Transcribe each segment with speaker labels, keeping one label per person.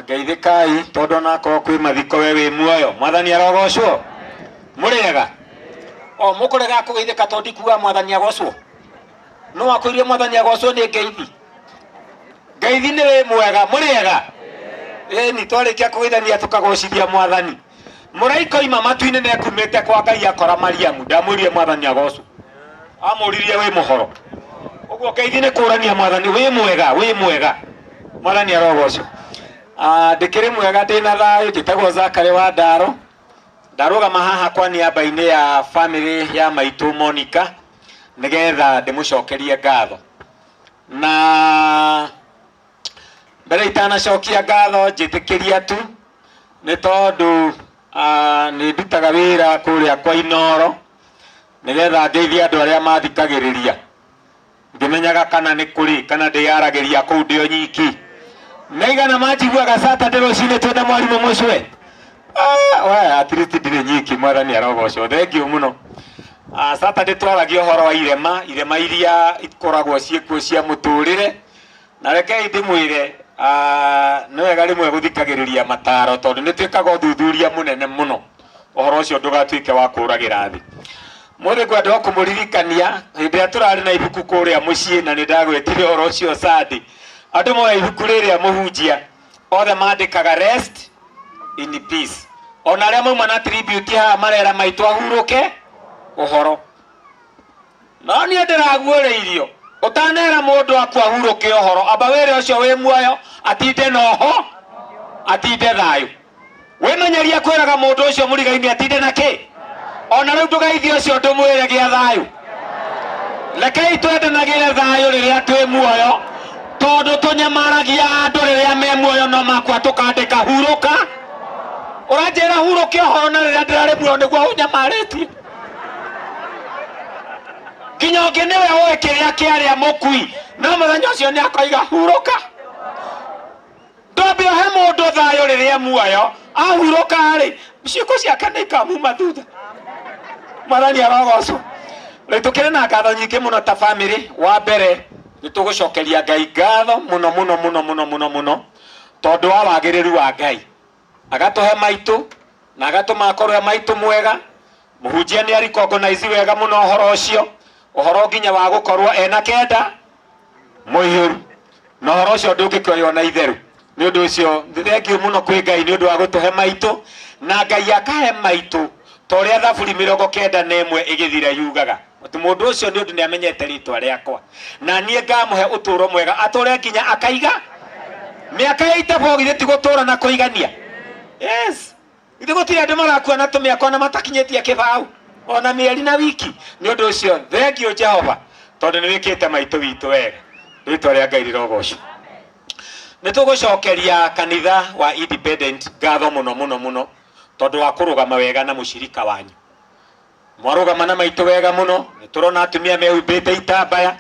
Speaker 1: Ngeithikai tondu nako kwi mathiko we wi muoyo mwathani arogocwo muriega o mukurega kugeithika tondu kuwa mwathani agocwo no wakuirie mwathani agocwo ni ngeithi ni wi mwega muriega ni twarikia kugeithania tukagocithia mwathani muraika ima matu-ini ne kumite kwa Ngai akora Mariamu ndamwirie mwathani agocwo amuririe wi muhoro uguo ngeithi ni kurania mwathani wi mwega mwathani arogocwo ndikiri mwega ndina thayu njitagwo Zakari wa Ndaro ndarugama haha kwa niaba-ini ya family ya maitu Monica nigetha ndimucokerie ngatho na mbere itanacokia ngatho njitikiria tu ni tondu ni ndutaga wira kuria kwa Inoro nigetha ndeithie andu aria mathikagiriria ndimenyaga kana ni kuri kana ndiyaragiria kuu ndio nyiki naigana majiguaga Saturday rucini twenda mwarimu mucwe we at least ndire nyiki mwathani arogocwo thengio muno Saturday twaragia uhoro wa irema iria ikoragwo ciikuo cia muturire na rekei ndimwire no wega rimwe guthikagiriria mataro tondu ni twikaga uthuthuria munene muno uhoro ucio ndugatuike wa kuragira thi muthe kwenda kumuririkania hindi ya turari na ibuku kuria mucii na ni ndagwetire uhoro ucio Sunday andu moya ibuku riria muhunjia othe mandikaga rest in peace ona aria mauma na tribute ha marera maitu ahuruke uhoro no ni ndiraguoreirio utanera mundu akwa ahuruke uhoro aba were ucio wi muoyo atinde noho atinde thayu wimenyeria kwiraga mundu ucio murigaini atinde naki ona riu tugaithie ucio ndumwire gia thayu rekei twendanagire thayu riria twi muoyo tondu tunyamaragia andu riria me muoyo no makwa tukandika huruka uranjira huruke uhoro na riria ndirari muoyo niguo unyamaritie nginya ungi niwe uwi kiria kiaria mukui no muthenya ucio ni akoiga huruka ndambe he mundu thayu riria muoyo ahuruka ri ciiko ciake ni ikamuma thutha mwathani arogocwo riu tukiri na ngatho nyingi muno ta family wa mbere nitugucokeria Ngai ngatho muno tondu wa wagiriru wa Ngai agatuhe maitu na agatuma akorwe maitu mwega muhunjia ni recognize wega muno uhoro ucio uhoro nginya wa gukorwo ena kenda muihuru na uhoro ucio ndungikioyo na itheru ni undu ucio thengiu muno kwi Ngai ni undu wa gutuhe maitu na Ngai akahe maitu toria thaburi 91 igithira yugaga ati mundu ucio ni undu ni amenyete ritwa riakwa na nie ngamuhe uturo mwega atore nginya akaiga miaka ya itabogire ti gutura na kuigania yes ithe gutire andu marakua na tumiakwa na matakinyetie kibau ona mieri na wiki ni undu ucio thengio Jehova tondu ni wikite maitu witu wega ritwa ria Ngai rirogocwo nitugucokeria kanitha wa Independent ngatho muno tondu wa kurugama wega na mushirika wanyu mwarugama na maitu wega muno niturona atumia mehumbite itambaya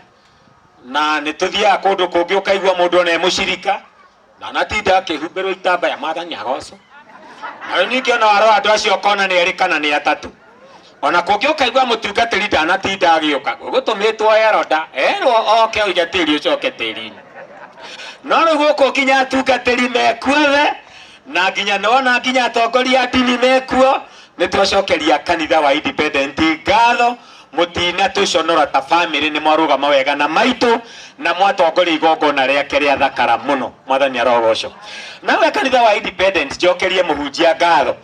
Speaker 1: na nituthia kundu kungi ukaigua mundu ona mushirika na natinda akihumbirwo itambaya mwathani agocwo na ningi ona waro andu acio kona ni eri kana ni atatu ona kungi ukaigua mutungatiri ndanatinda agiuka gutumitwo eroda erwo oke uige tiri ucoke tiri no riu guku nginya atungatiri mekuothe na nginya nona nginya atongoria dini mekuo nitwacokeria kanitha wa Independent ngatho mutina tuconora ta family ni mwarugama wega na maitu na mwatongoria igongona riake ria thakara muno mwathani arogocwo nawe kanitha wa Independent njokerie muhunjia ngatho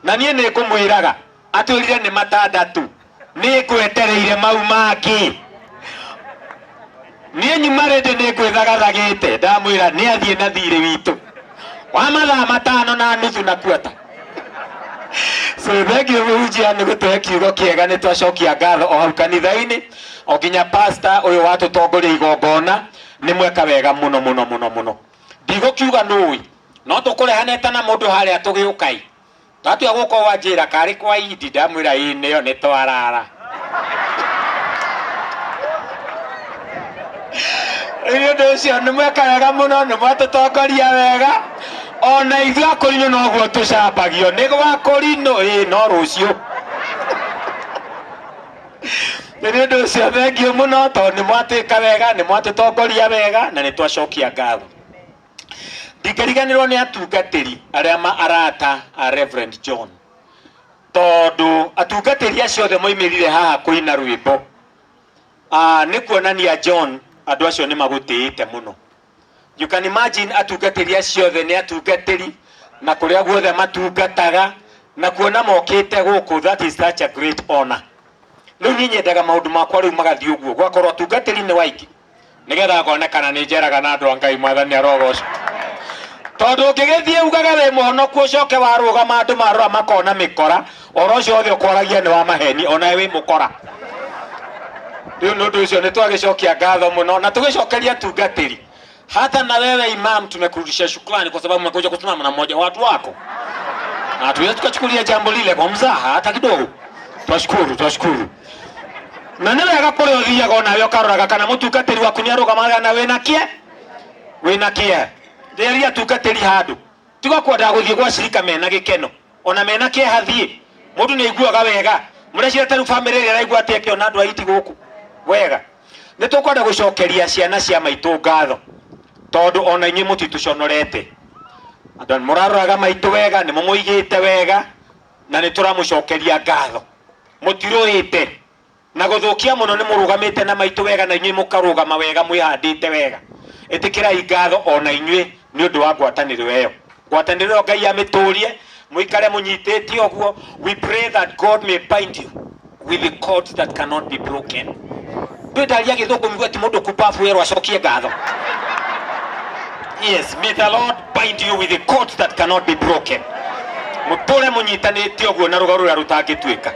Speaker 1: na nie ni kumwiraga atwirire ni matandatu ni ngwetereire mau mangi nie nyumarende ni ngwithagathagite ndamwira ni athie na thiri witu wa mathaa 5.5 na kuota so thengio muhunjia ni gutuhe kiugo kiega ni twacokia ngatho o hau kanitha-ini o nginya pastor uyu watutongoria igongona ni mweka wega muno ndigukiuga nui no tukurehanete na mundu haria tugiukai twatua guko wanjira kari kwa Idi ndamwira niyo ni twarara iyo ndio ni mweka wega muno ni mwatutongoria wega ona ithu akorino noguo tucambagio ni gwakorino no rucio ni ndu cio thengio muno tondu ni mwatwika wega ni mwatutongoria wega na ni twacokia ngatho ndikariganirwo ni atungatiri aria arata a Reverend John tondu atungatiri acio othe moimirire haha kuina rwimbo ni kuonania John andu acio ni magutiite muno. You can imagine atungatiri acio othe ni atungatiri na kuria guothe matungataga na kuona mokite guku. That is such a great honor. Riu ni nyendaga maundu makwa riu magathii uguo gwakorwo atungatiri ni waingi nigetha konekana ni njeraga na andu a Ngai mwathani arogocwo tondu ngigithie ugaga we muhonoku ucoke warugama andu marora makona mikora oro ucio othe ukoragia ni wa maheni ona we mukora. Riu nundu ucio ni twagicokia ngatho muno na tugicokeria atungatiri. Hata na wewe imam tumekurudishia shukrani kwa sababu umekuja kusimama na mmoja watu wako na hatuwezi tukachukulia jambo lile kwa mzaha hata kidogo. Twashukuru na nĩ wega kũrĩ ũthiaga onawe ũkaroraga kana mũtungatĩri waku nĩ arũgamaga na wĩna kĩe rĩrĩa atungatĩri handũ tiga kwenda gũthiĩ gwa cirika mena gĩkeno ona mena kĩeha thiĩ mũndũ nĩ aiguaga wega. Mũrecira ta rĩu bamĩrĩ ĩrĩa ĩraigua atĩ ĩkĩona andũ aiti gũkũ wega. Nĩ tũkwenda gũcokeria ciana cia maitũ ngatho tondu ona inyuĩ mũtitũconorete. Andũ mũraroraga maitũ wega nĩ mũmũigĩte wega na nĩ tũramũcokeria ngatho. Mũtirũĩte na guthukia muno ni murugamite na maitu wega na inyuĩ mukarugama wega mwihandite wega. Itikirai ngatho ona inyuĩ ni undu wa ngwatanĩro ĩyo. Ngwatanĩro ĩyo Ngai amĩtũrie muikare munyitĩtie ũguo. We pray that God may bind you with the cords that cannot be broken. Ndũĩtaria gĩthũngũ migua ti mũndũ kupafu wero acokie ngatho. Yes, may the Lord bind you with the cords that cannot be broken. Mutũre munyitanĩte ũguo na rũgao rũrĩa rũtangĩtuĩka.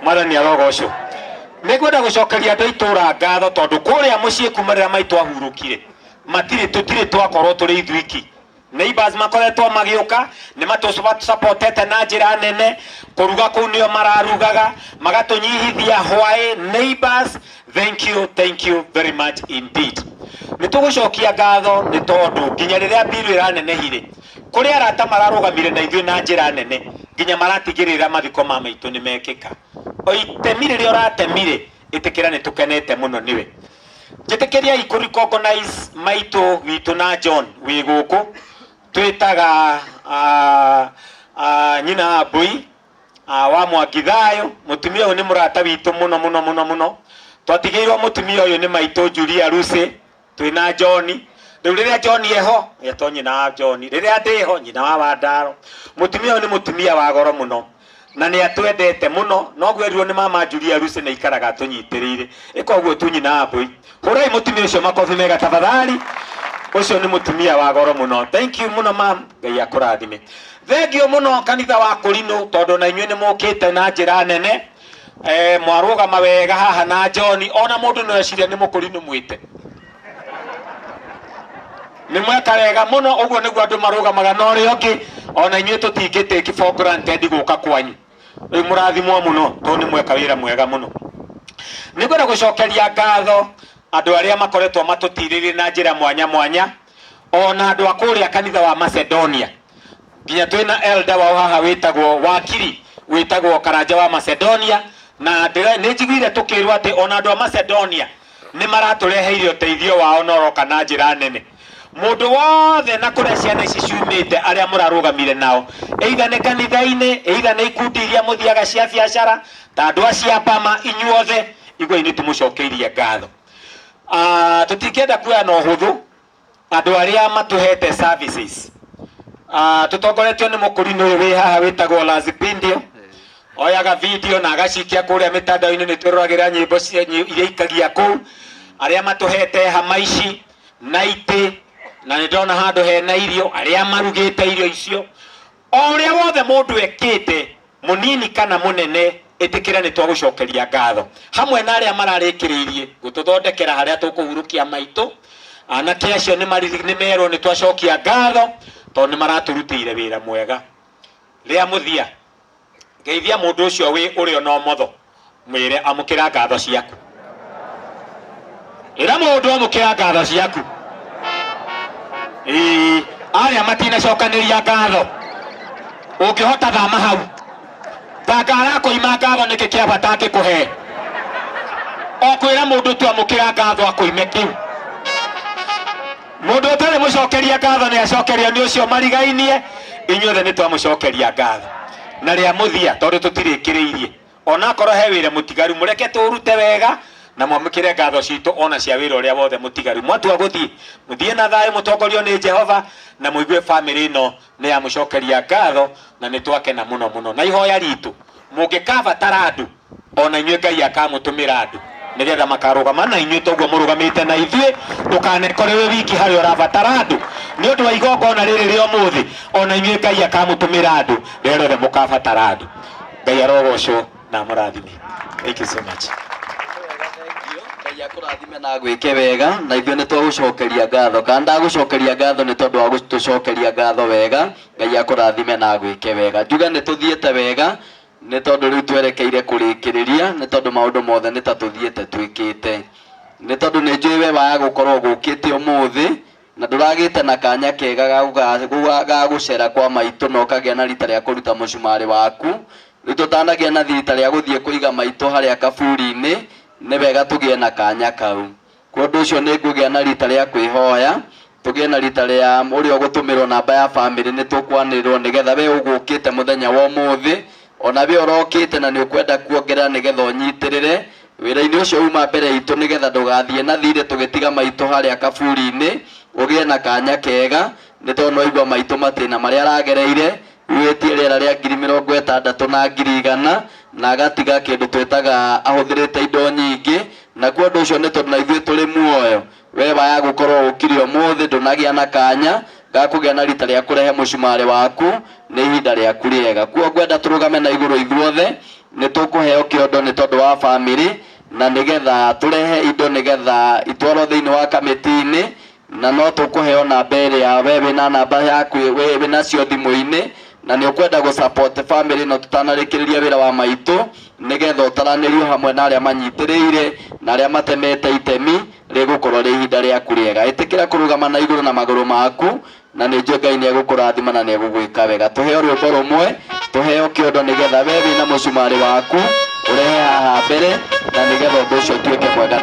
Speaker 1: Mwathani arogocwo. Nĩngwenda gũcokeria andũ itũra ngatho tondu kũrĩa mũciĩ kuma rĩrĩa maitũ ahurũkire tutire twakorwo tũrĩ ithuiki. Neighbors makoretwo magĩũka nĩ matũsupportete na njĩra nene. Kũruga kũu nĩo mararugaga magatũnyihithia hwaĩ. Neighbors, thank you very much indeed. Nĩ tũgũcokia ngatho nĩ tondu nginya rĩrĩa biru ĩranenehire kũrĩ arata mararũgamire na ithuĩ na njĩra nene nginya maratigĩrĩra mathiko ma maitũ nĩ mekĩka. O itemi rĩrĩa ũratemire ĩtĩkĩra nĩ tũkenete mũno nĩwe. Njĩtĩkĩriai kũrecognize maitũ witũ na John wĩ gũkũ twĩtaga nyina Mbui wa Mwangithayo. Mũtumia ũyũ nĩ mũrata witũ mũno. Twatigĩirwo mũtumia ũyũ nĩ maitũ Julia Lucy twĩna John. Rĩu rĩrĩa John eho eto nyina wa John, rĩrĩa ndĩho nyina wa Wandaro. Mũtumia ũyũ nĩ mũtumia wa goro mũno na nĩ atwendete mũno. No gwerirwo nĩ mama Julia Lucy na ikaraga tũnyitĩrĩire ĩkoguo tu nyina wa Mbui. Hũrai mũtumia ũcio makobi mega tafadhali. Ũcio nĩ mũtumia wa goro mũno. Thank you mũno mam, Ngai akũrathime. Thengio mũno kanitha wa Kũrinũ tondu na inyuĩ nĩ mũkĩte na njĩra nene. Mwarũgama wega haha na John ona mũndũ no eciria nĩ Mũkũrinũ mwĩte. Nĩ mweka wega mũno ũguo nĩguo andũ marũgamaga na ũrĩa ũngĩ ona inyuĩ tũtingĩtake for granted gũka kwanyu. Rĩu mũrathimwo mũno tondu nĩ mweka wĩra mwega mũno. Nĩngwenda gũcokeria ngatho andũ arĩa makoretwo matũtirĩrĩire na njĩra mwanya ona andũ a kũrĩa kanitha wa Macedonia. Nginya twĩna elder wao haha wĩtagwo wakiri wĩtagwo Karanja wa Macedonia na nĩ njiguire tũkĩrwo atĩ ona andũ a Macedonia nĩ maratũreheire ũteithio wao na ũroka na njĩra nene. Mũndũ wothe na kũrĩa ciana ici ciumĩte arĩa mũrarũgamire nao either nĩ kanitha-inĩ either nĩ ikundi iria mũthiaga cia biacara ta andũ acia Bama inyuothe igua nĩ tũmũcokeirie ngatho. Tũtingĩenda kuoya na ũhũthũ andũ arĩa matũhete services. Tũtongoretio nĩ Mũkũrinũ ũyũ wĩ haha wĩtagwo Lazipindio. Oyaga video na agacikia kũrĩa mĩtandao-inĩ nĩ twĩroragĩra nyĩmbo iria ikagia kũu. Arĩa matũhete hama ici na itĩ na nĩ ndona handũ hena irio arĩa marugĩte irio icio. O ũrĩa wothe mũndũ ekĩte mũnini kana mũnene ĩtĩkĩra nĩ twagũcokeria ngatho hamwe na arĩa mararĩkĩrĩirie gũtũthondekera harĩa tũkũhurũkia maitũ. Anake acio nĩ merwo nĩ twacokia ngatho tondũ nĩ maratũrutĩire wĩra mwega. Rĩa mũthia geithia mũndũ ũcio wĩ ũrĩo na ũmotho mwĩre amũkĩra ngatho ciaku. Ĩra mũndũ amũkĩra ngatho ciaku. Arĩa matinacokanĩria ngatho ũngĩhota thama hau. Ndakara kũima ngatho nĩkĩ kĩa bata angĩkũhe. O kwĩra mũndũ tu amũkĩra ngatho akũime kĩu. mundu utari mucokeria ngatho ni acokerio ni ucio marigainie inyuothe ni twamucokeria ngatho na ria muthia tondu tutirikiriirie ona korwo he wire mutigaru mureke turute wega na mwamukire ngatho citu ona cia wira uria wothe mutigaru mwatua guthie muthie na thayu mutongorio ni Jehova na muigue family ino ni ya mucokeria ngatho na ni twakena muno muno na ihoya ritu mungikabatara andu ona inyue Ngai akamutumira andu nigetha makarugama na inyue toguo murugamite na ithue tukanekorewe wiki hari urabatara andu ni undu wa igongona riri rio muthi ona inyue Ngai akamutumira andu rero the mukabatara andu Ngai arogocwo na murathime. Thank you so much.
Speaker 2: Ngai akurathime na gwike wega na ithue ni twagucokeria ngatho kanda gucokeria ngatho ni tondu wa gutucokeria ngatho wega. Ngai akurathime na gwike wega njuga ni tuthiete wega ni tondu riu twerekeire kurikiriria ni tondu maundu mothe ni ta tuthiete twikite ni tondu ni njui we wa gukorwo gukite umuthi na nduragite na kanya kega ga gucera kwa maitu no kagia na rita ria kuruta mucumari waku ni tutanagia na rita ria guthie kuiga maitu haria kaburi-ini ni wega tugie na kanya kau kundu ucio ni ngugia na rita ria kwihoya tugie na rita ria uria gutumirwo namba ya family ni tukwanirwo nigetha we ugukite muthenya wa umuthi ona we urokite na ni ukwenda kuongerera nigetha unyitirire wira-ini ucio uma mbere itu nigetha ndugathie na thire tugitiga maitu haria kaburi-ini ugie na kanya kega ni tondu waigua maitu matina maria aragereire witie riera ria 60,000 na 100,000 na agatiga kindu twetaga ahuthirite indo nyingi na kwa ndu ucio ni tondu na ithue turi muoyo we waya gukorwo ukiri umuthi ndunagia na kanya gakugia na rita ria kurehe mucumari waku ni ihinda riaku riega kwa ngwenda turugame na iguru ithuothe ni tukuheo kiondo ni tondu wa family na nigetha turehe indo nigetha itwarwo thiini wa kamiti-ini na no tukuheo namba iria we wina namba yaku we winacio thimu-ini na ni ukwenda gu support family no tutanarikiriria wira wa maitu nigetha utaranirio hamwe na aria manyitiriire na aria matemete itemi rigukorwo ri ihinda riaku riega itikira kurugama na iguru na maguru maku na ni njue Ngai ni egukurathima na ni egugwika wega tuheo rwimbo rumwe tuheo kiondo nigetha we wina mucumari waku urehe haha mbere na nigetha undu ucio tuike mwega.